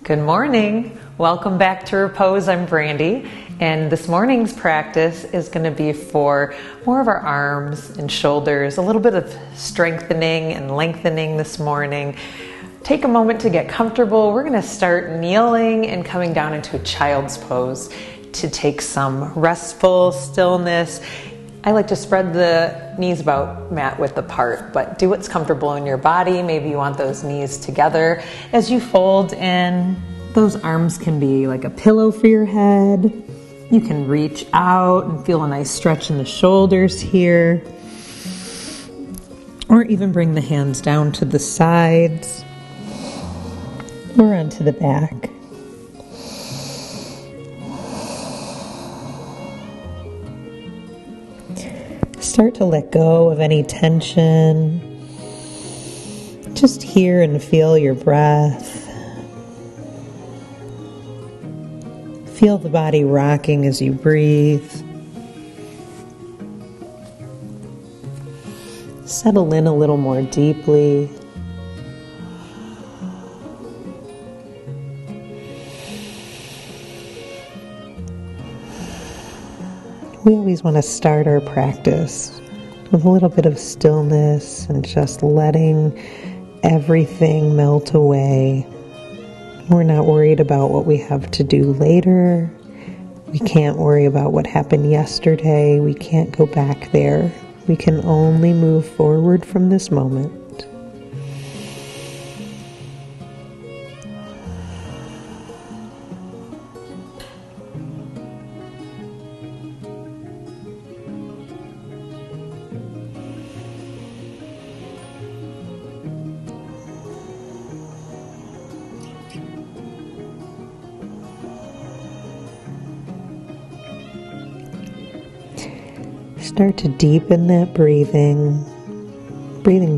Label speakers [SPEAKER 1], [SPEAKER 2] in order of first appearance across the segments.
[SPEAKER 1] Good morning. Welcome back to Repose. I'm Brandy, and this morning's practice is going to be for more of our arms and shoulders, a little bit of strengthening and lengthening this morning. Take a moment to get comfortable. We're going to start kneeling and coming down into a child's pose to take some restful stillness. I like to spread the knees about mat width apart, but do what's comfortable in your body. Maybe you want those knees together as you fold in. Those arms can be like a pillow for your head. You can reach out and feel a nice stretch in the shoulders here. Or even bring the hands down to the sides or onto the back. Start to let go of any tension. Just hear and feel your breath. Feel the body rocking as you breathe. Settle in a little more deeply. We always want to start our practice with a little bit of stillness and just letting everything melt away. We're not worried about what we have to do later. We can't worry about what happened yesterday. We can't go back there. We can only move forward from this moment. Start to deepen that breathing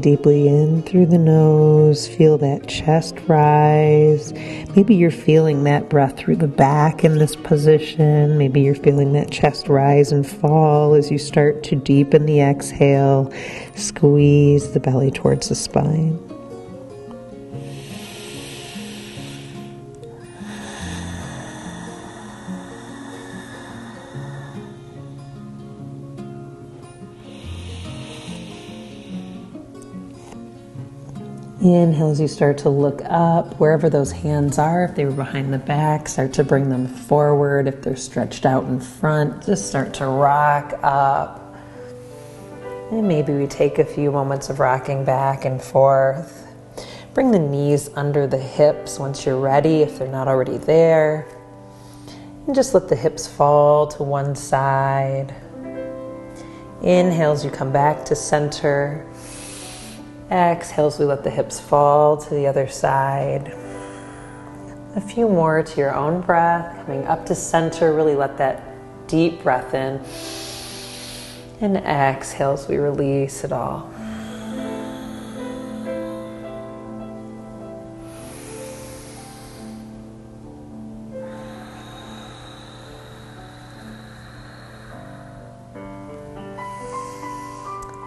[SPEAKER 1] deeply in through the nose. Feel that chest rise. Maybe you're feeling that breath through the back in this position. Maybe you're feeling that chest rise and fall as you start to deepen the exhale. Squeeze the belly towards the spine. Inhale as you start to look up, wherever those hands are. If they were behind the back, start to bring them forward. If they're stretched out in front, just start to rock up. And maybe we take a few moments of rocking back and forth. Bring the knees under the hips once you're ready, if they're not already there. And just let the hips fall to one side. Inhale as you come back to center. Exhale as we let the hips fall to the other side. A few more to your own breath. Coming up to center, really let that deep breath in. And exhale as we release it all.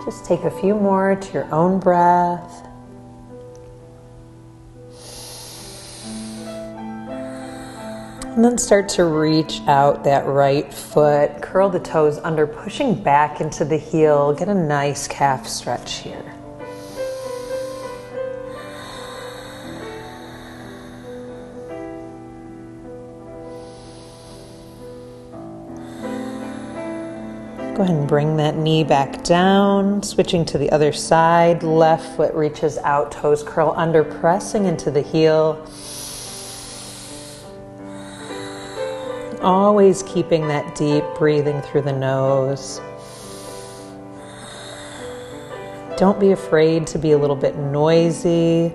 [SPEAKER 1] Just take a few more to your own breath. And then start to reach out that right foot. Curl the toes under, pushing back into the heel. Get a nice calf stretch here. Go ahead and bring that knee back down, switching to the other side. Left foot reaches out, toes curl under, pressing into the heel. Always keeping that deep breathing through the nose. Don't be afraid to be a little bit noisy.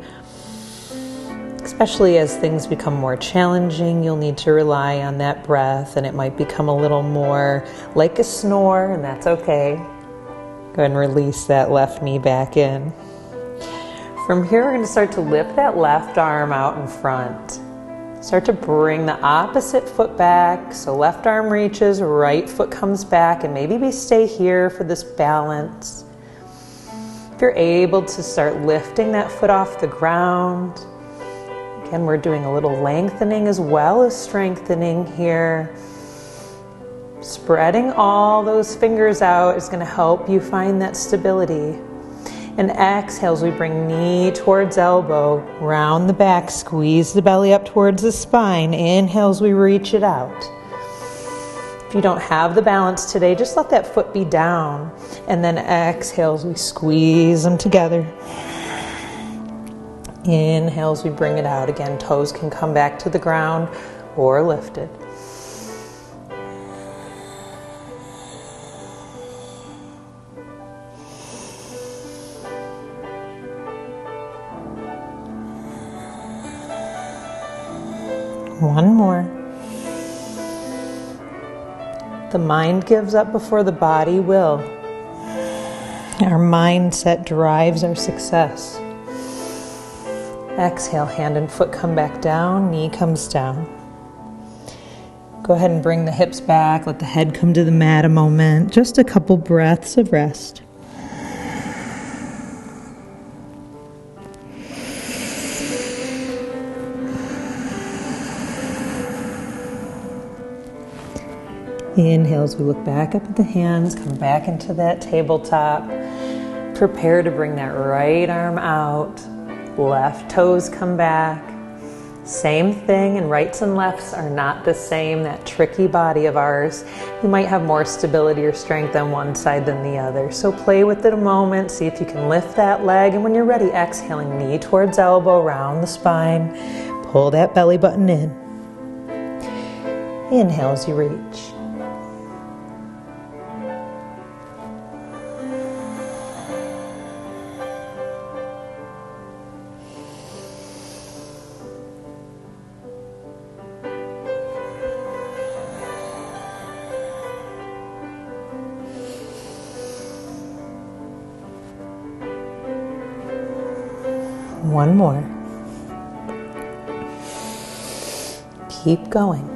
[SPEAKER 1] Especially as things become more challenging, you'll need to rely on that breath, and it might become a little more like a snore, and that's okay. Go ahead and release that left knee back in. From here, we're going to start to lift that left arm out in front. Start to bring the opposite foot back. So left arm reaches, right foot comes back, and maybe we stay here for this balance. If you're able to start lifting that foot off the ground, Again, we're doing a little lengthening as well as strengthening here. Spreading all those fingers out is going to help you find that stability. And exhales, we bring knee towards elbow, round the back, squeeze the belly up towards the spine. Inhales, we reach it out. If you don't have the balance today, just let that foot be down. And then exhales, we squeeze them together. Inhales, we bring it out. Again, toes can come back to the ground or lifted. One more. The mind gives up before the body will. Our mindset drives our success. Exhale, hand and foot come back down, knee comes down. Go ahead and bring the hips back, let the head come to the mat a moment. Just a couple breaths of rest. Inhales, we look back up at the hands, come back into that tabletop. Prepare to bring that right arm out. Left toes come back. Same thing, and rights and lefts are not the same, that tricky body of ours. You might have more stability or strength on one side than the other. So play with it a moment, see if you can lift that leg, and when you're ready, exhaling, knee towards elbow, round the spine. Pull that belly button in. Inhale as you reach. One more. Keep going.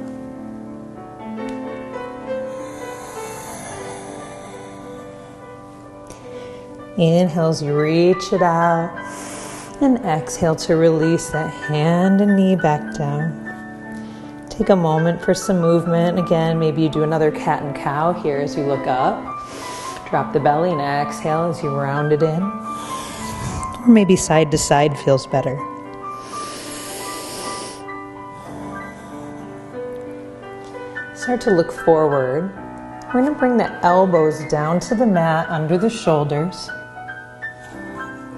[SPEAKER 1] Inhale as you reach it out, and exhale to release that hand and knee back down. Take a moment for some movement. Again, maybe you do another cat and cow here as you look up. Drop the belly and exhale as you round it in. Or maybe side to side feels better. Start to look forward. We're going to bring the elbows down to the mat under the shoulders.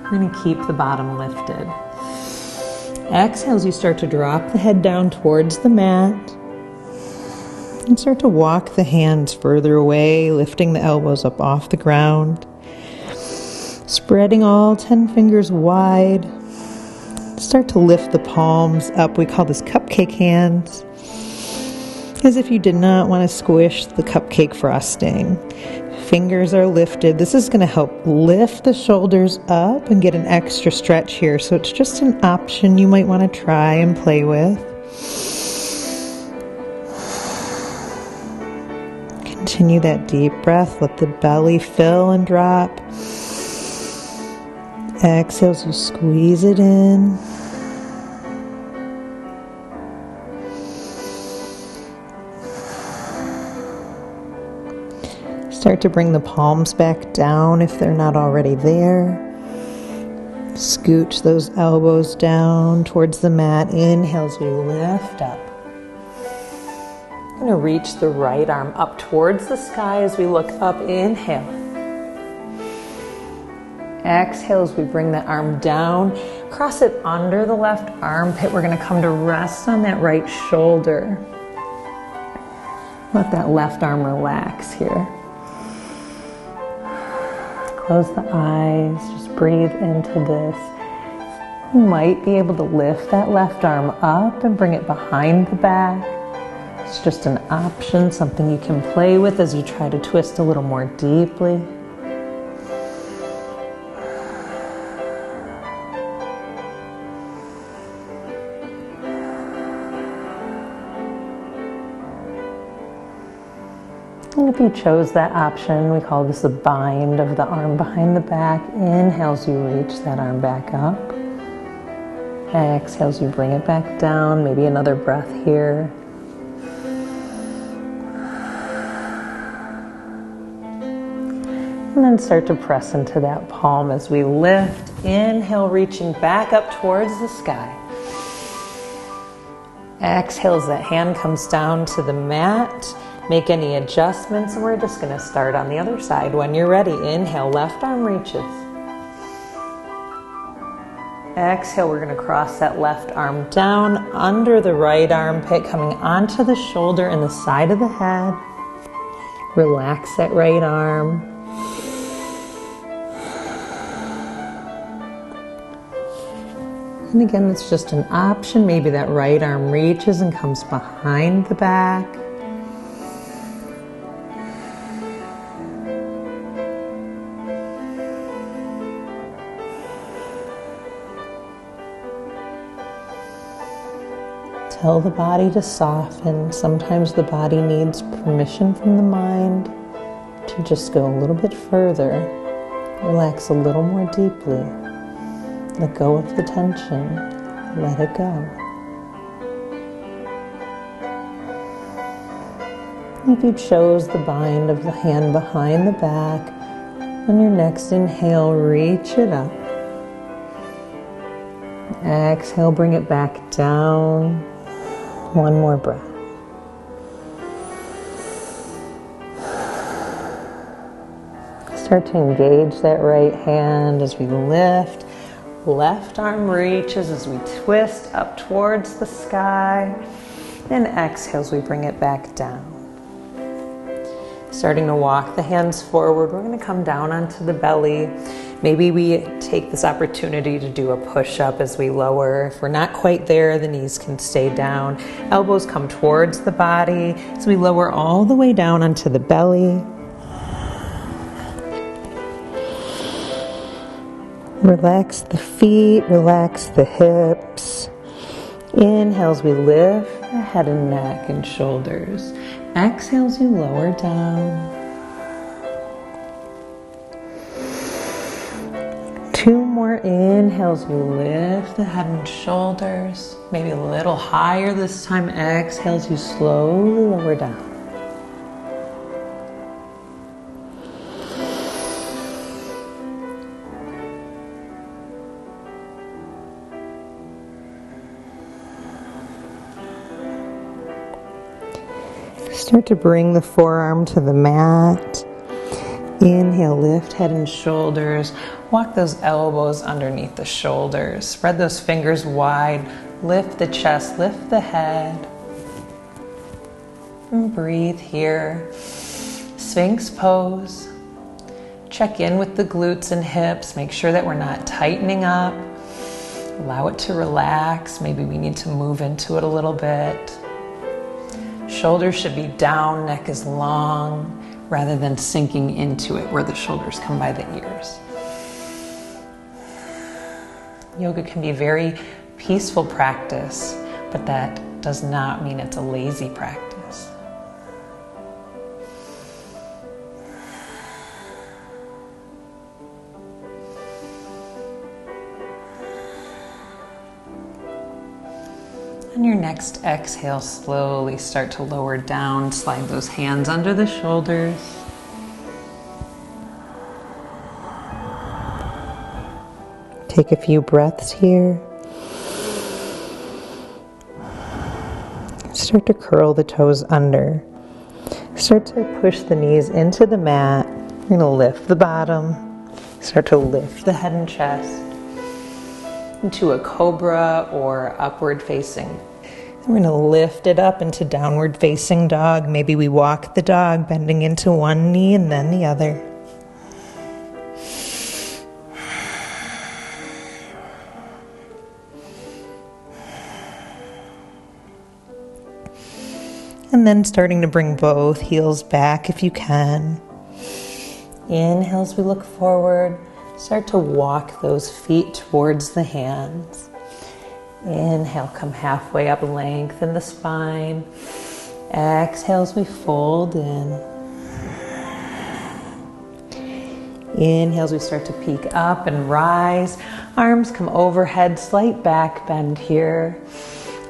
[SPEAKER 1] We're going to keep the bottom lifted. Exhale as you start to drop the head down towards the mat. And start to walk the hands further away, lifting the elbows up off the ground. Spreading all 10 fingers wide. Start to lift the palms up. We call this cupcake hands. As if you did not want to squish the cupcake frosting. Fingers are lifted. This is going to help lift the shoulders up and get an extra stretch here. So it's just an option you might want to try and play with. Continue that deep breath. Let the belly fill and drop. Exhale as you squeeze it in. Start to bring the palms back down if they're not already there. Scooch those elbows down towards the mat. Inhale as we lift up. I'm going to reach the right arm up towards the sky as we look up. Inhale. Exhale as we bring that arm down, cross it under the left armpit. We're going to come to rest on that right shoulder. Let that left arm relax here. Close the eyes, just breathe into this. You might be able to lift that left arm up and bring it behind the back. It's just an option, something you can play with as you try to twist a little more deeply. And if you chose that option, we call this a bind of the arm behind the back. Inhale as you reach that arm back up. Exhale as you bring it back down. Maybe another breath here. And then start to press into that palm as we lift. Inhale, reaching back up towards the sky. Exhale as that hand comes down to the mat. Make any adjustments, and we're just going to start on the other side. When you're ready, inhale, left arm reaches. Exhale, we're going to cross that left arm down under the right armpit, coming onto the shoulder and the side of the head. Relax that right arm. And again, it's just an option. Maybe that right arm reaches and comes behind the back. Tell the body to soften. Sometimes the body needs permission from the mind to just go a little bit further. Relax a little more deeply. Let go of the tension. Let it go. If you chose the bind of the hand behind the back, on your next inhale, reach it up. Exhale, bring it back down. One more breath. Start to engage that right hand as we lift. Left arm reaches as we twist up towards the sky. And exhale as we bring it back down. Starting to walk the hands forward, we're going to come down onto the belly. Maybe we take this opportunity to do a push-up as we lower. If we're not quite there, the knees can stay down. Elbows come towards the body. So we lower all the way down onto the belly. Relax the feet, relax the hips. Inhales, we lift the head and neck and shoulders. Exhales, you lower down. 2 more inhales, you lift the head and shoulders. Maybe a little higher this time. Exhales, you slowly lower down. Start to bring the forearm to the mat. Inhale, lift head and shoulders. Walk those elbows underneath the shoulders. Spread those fingers wide. Lift the chest, lift the head. And breathe here. Sphinx pose. Check in with the glutes and hips. Make sure that we're not tightening up. Allow it to relax. Maybe we need to move into it a little bit. Shoulders should be down, neck is long, rather than sinking into it where the shoulders come by the ears. Yoga can be a very peaceful practice, but that does not mean it's a lazy practice. On your next exhale, slowly start to lower down. Slide those hands under the shoulders. Take a few breaths here. Start to curl the toes under. Start to push the knees into the mat. You're going to lift the bottom. Start to lift the head and chest into a cobra or upward facing. We're going to lift it up into downward facing dog. Maybe we walk the dog, bending into one knee and then the other. And then starting to bring both heels back if you can. Inhale as we look forward. Start to walk those feet towards the hands. Inhale, come halfway up, lengthen the spine. Exhale as we fold in. Inhale as we start to peek up and rise. Arms come overhead, slight back bend here.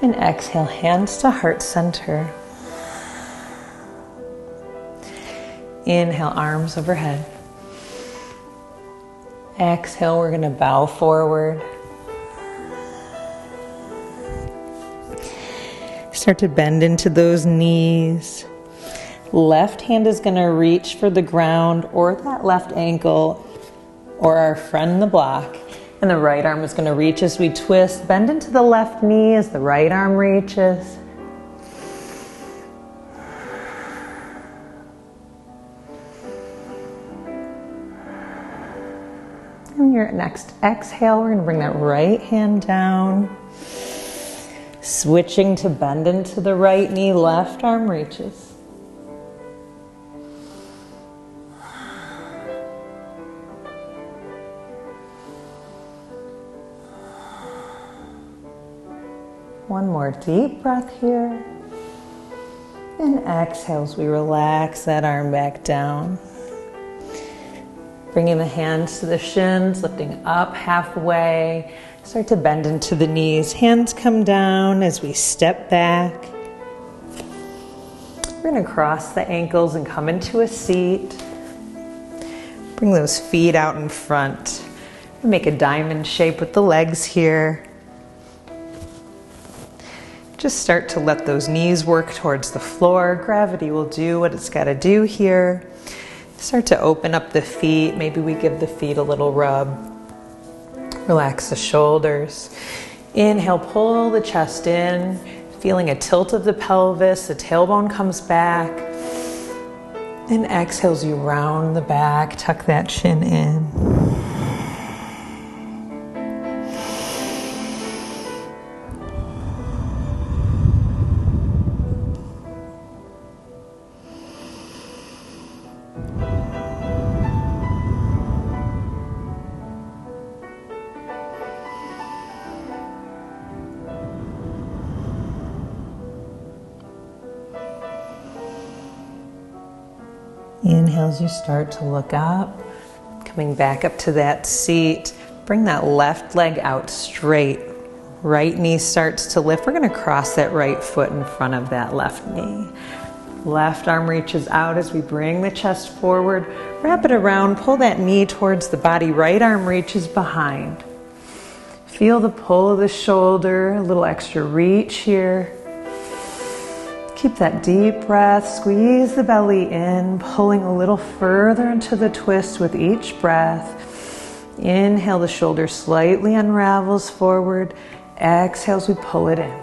[SPEAKER 1] And exhale, hands to heart center. Inhale, arms overhead. Exhale, we're going to bow forward. Start to bend into those knees. Left hand is going to reach for the ground or that left ankle or our friend the block. And the right arm is going to reach as we twist. Bend into the left knee as the right arm reaches. And your next exhale, we're going to bring that right hand down. Switching to bend into the right knee, left arm reaches. One more deep breath here. And exhale as we relax that arm back down. Bringing the hands to the shins, lifting up halfway. Start to bend into the knees. Hands come down as we step back. We're going to cross the ankles and come into a seat. Bring those feet out in front. Make a diamond shape with the legs here. Just start to let those knees work towards the floor. Gravity will do what it's got to do here. Start to open up the feet. Maybe we give the feet a little rub. Relax the shoulders. Inhale, pull the chest in. Feeling a tilt of the pelvis. The tailbone comes back. And exhale as you round the back. Tuck that chin in. Inhale as you start to look up, coming back up to that seat. Bring that left leg out straight. Right knee starts to lift. We're going to cross that right foot in front of that left knee. Left arm reaches out as we bring the chest forward. Wrap it around, pull that knee towards the body. Right arm reaches behind. Feel the pull of the shoulder, a little extra reach here. Keep that deep breath, squeeze the belly in, pulling a little further into the twist with each breath. Inhale, the shoulder slightly unravels forward. Exhale as we pull it in.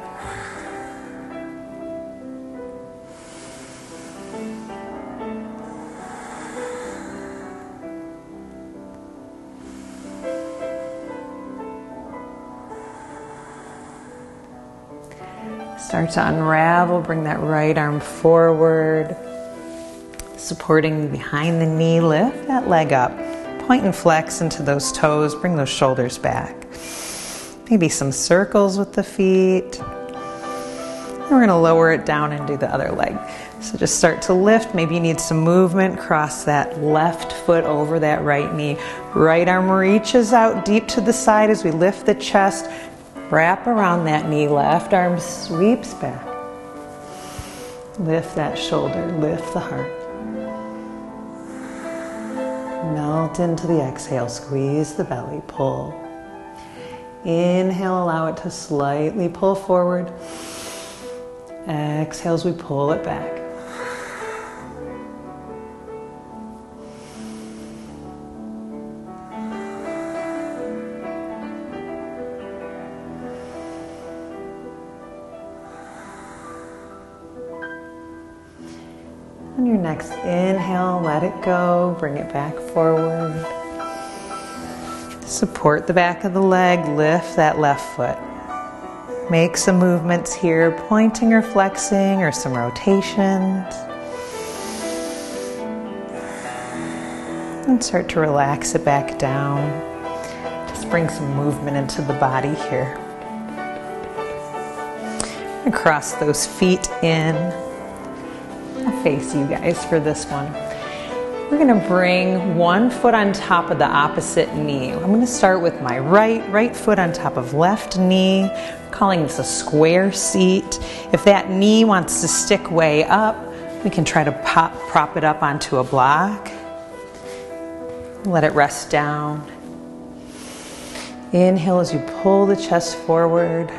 [SPEAKER 1] Start to unravel, bring that right arm forward, supporting behind the knee, lift that leg up, point and flex into those toes, bring those shoulders back. Maybe some circles with the feet. And we're going to lower it down and do the other leg. So just start to lift, maybe you need some movement, cross that left foot over that right knee. Right arm reaches out deep to the side as we lift the chest. Wrap around that knee, left arm sweeps back. Lift that shoulder, lift the heart. Melt into the exhale, squeeze the belly, pull. Inhale, allow it to slightly pull forward. Exhale as we pull it back. On your next inhale, let it go, bring it back forward. Support the back of the leg, lift that left foot. Make some movements here, pointing or flexing or some rotations. And start to relax it back down. Just bring some movement into the body here. And cross those feet in. I'll face you guys for this one. We're going to bring one foot on top of the opposite knee. I'm going to start with my right foot on top of left knee. I'm calling this a square seat. If that knee wants to stick way up, we can try to prop it up onto a block. Let it rest down. Inhale as you pull the chest forward.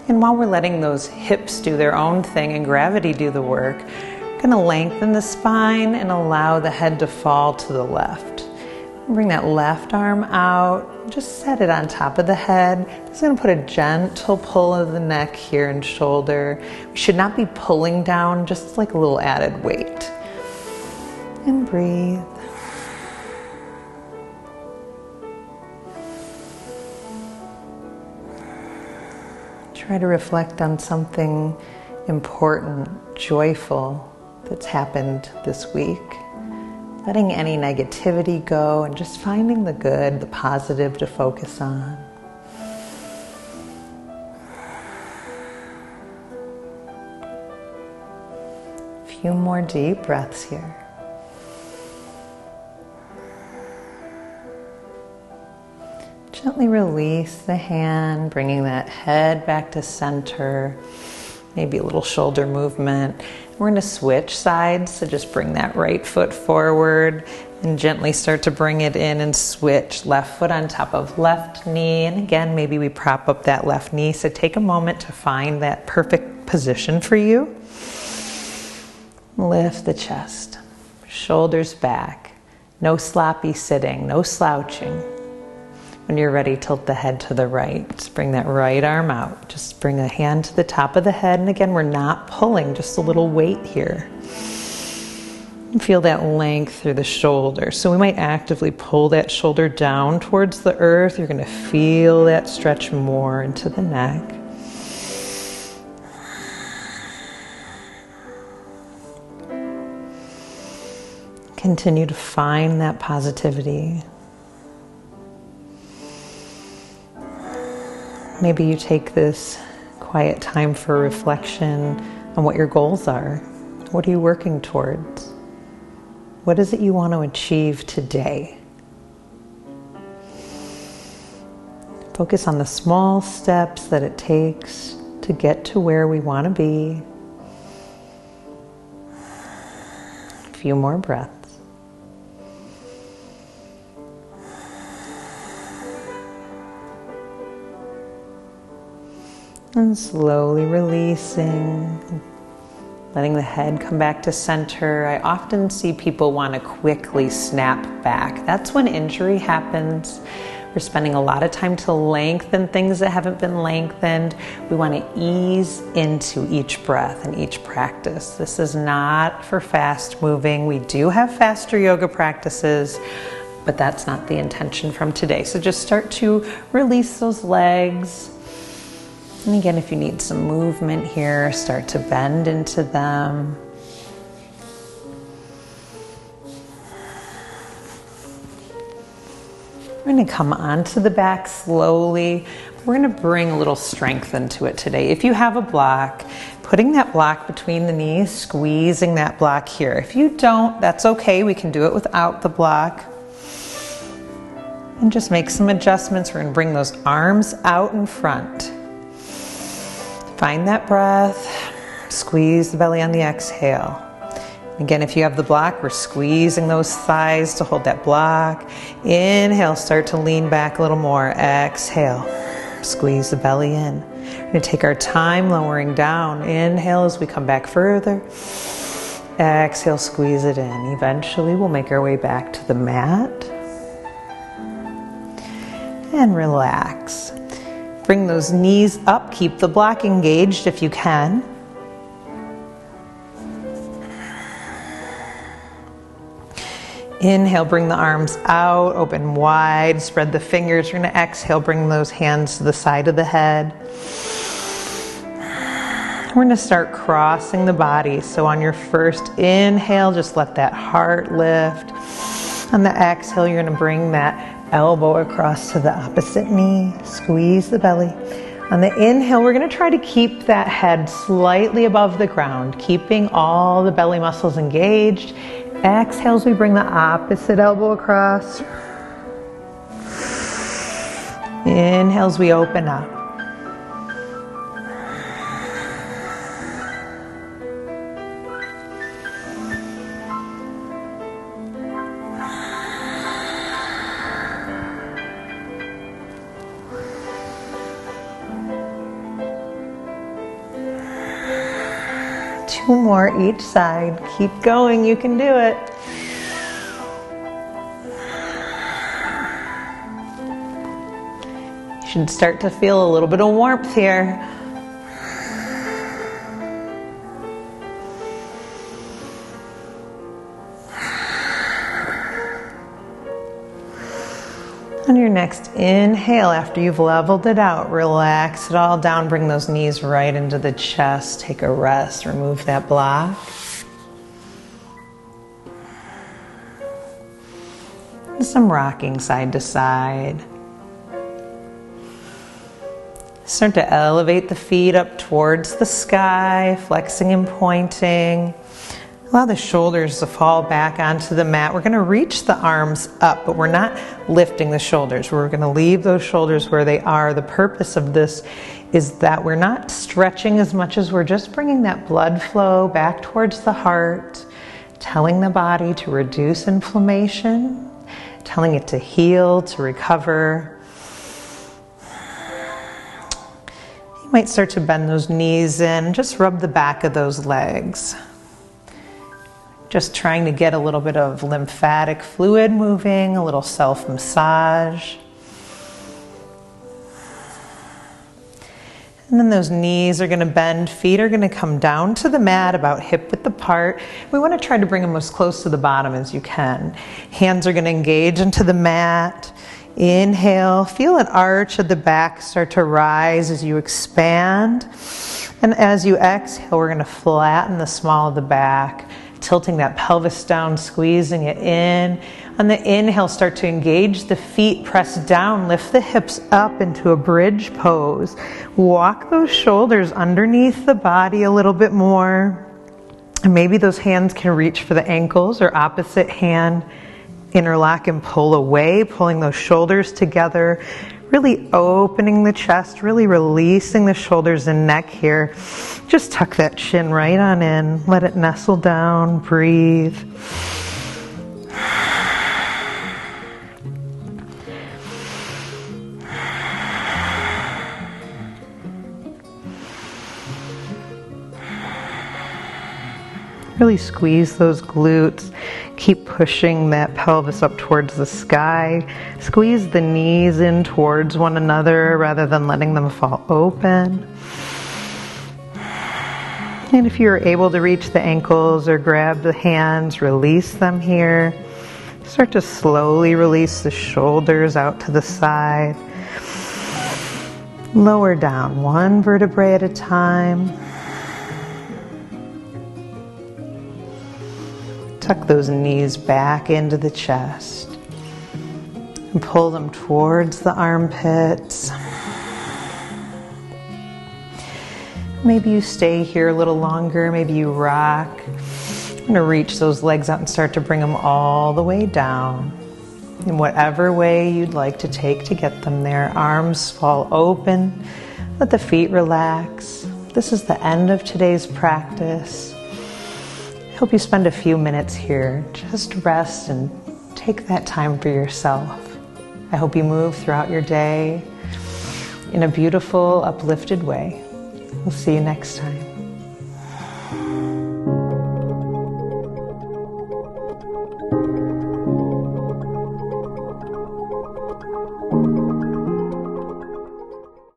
[SPEAKER 1] And while we're letting those hips do their own thing and gravity do the work, we're going to lengthen the spine and allow the head to fall to the left. Bring that left arm out, just set it on top of the head. It's going to put a gentle pull of the neck here and shoulder. We should not be pulling down, just like a little added weight. And breathe. Try to reflect on something important, joyful that's happened this week. Letting any negativity go and just finding the good, the positive to focus on. A few more deep breaths here. Gently release the hand, bringing that head back to center. Maybe a little shoulder movement. We're going to switch sides, so just bring that right foot forward and gently start to bring it in and switch. Left foot on top of left knee. And again, maybe we prop up that left knee. So take a moment to find that perfect position for you. Lift the chest, shoulders back. No sloppy sitting, no slouching. When you're ready, tilt the head to the right. Just bring that right arm out. Just bring a hand to the top of the head. And again, we're not pulling, just a little weight here. And feel that length through the shoulder. So we might actively pull that shoulder down towards the earth. You're going to feel that stretch more into the neck. Continue to find that positivity. Maybe you take this quiet time for reflection on what your goals are. What are you working towards? What is it you want to achieve today? Focus on the small steps that it takes to get to where we want to be. A few more breaths. And slowly releasing, letting the head come back to center. I often see people want to quickly snap back. That's when injury happens. We're spending a lot of time to lengthen things that haven't been lengthened. We want to ease into each breath and each practice. This is not for fast moving. We do have faster yoga practices, but that's not the intention from today. So just start to release those legs. And again, if you need some movement here, start to bend into them. We're going to come onto the back slowly. We're going to bring a little strength into it today. If you have a block, putting that block between the knees, squeezing that block here. If you don't, that's okay. We can do it without the block. And just make some adjustments. We're going to bring those arms out in front. Find that breath, squeeze the belly on the exhale. Again, if you have the block, we're squeezing those thighs to hold that block. Inhale, start to lean back a little more. Exhale, squeeze the belly in. We're going to take our time lowering down. Inhale as we come back further. Exhale, squeeze it in. Eventually, we'll make our way back to the mat. And relax. Bring those knees up, keep the block engaged if you can. Inhale, bring the arms out, open wide, spread the fingers. We're going to exhale, bring those hands to the side of the head. We're going to start crossing the body. So on your first inhale, just let that heart lift. On the exhale, you're going to bring that elbow across to the opposite knee. Squeeze the belly. On the inhale, we're going to try to keep that head slightly above the ground, keeping all the belly muscles engaged. Exhales, we bring the opposite elbow across. Inhales, we open up. Two more each side. Keep going, you can do it. You should start to feel a little bit of warmth here. On your next inhale, after you've leveled it out, relax it all down, bring those knees right into the chest, take a rest, remove that block. And some rocking side to side. Start to elevate the feet up towards the sky, flexing and pointing. Allow the shoulders to fall back onto the mat. We're going to reach the arms up, but we're not lifting the shoulders. We're going to leave those shoulders where they are. The purpose of this is that we're not stretching as much as we're just bringing that blood flow back towards the heart, telling the body to reduce inflammation, telling it to heal, to recover. You might start to bend those knees in, just rub the back of those legs. Just trying to get a little bit of lymphatic fluid moving, a little self-massage. And then those knees are going to bend, feet are going to come down to the mat about hip-width apart. We want to try to bring them as close to the bottom as you can. Hands are going to engage into the mat. Inhale, feel an arch at the back start to rise as you expand. And as you exhale, we're going to flatten the small of the back, tilting that pelvis down, squeezing it in. On the inhale, start to engage the feet, press down, lift the hips up into a bridge pose. Walk those shoulders underneath the body a little bit more. And maybe those hands can reach for the ankles, or opposite hand, interlock and pull away, pulling those shoulders together. Really opening the chest, really releasing the shoulders and neck here. Just tuck that chin right on in. Let it nestle down. Breathe. Really squeeze those glutes. Keep pushing that pelvis up towards the sky. Squeeze the knees in towards one another rather than letting them fall open. And if you're able to reach the ankles or grab the hands, release them here. Start to slowly release the shoulders out to the side. Lower down one vertebrae at a time. Tuck those knees back into the chest and pull them towards the armpits. Maybe you stay here a little longer, maybe you rock. I'm going to reach those legs out and start to bring them all the way down. In whatever way you'd like to take to get them there. Arms fall open, let the feet relax. This is the end of today's practice. I hope you spend a few minutes here. Just rest and take that time for yourself. I hope you move throughout your day in a beautiful, uplifted way. We'll see you next time.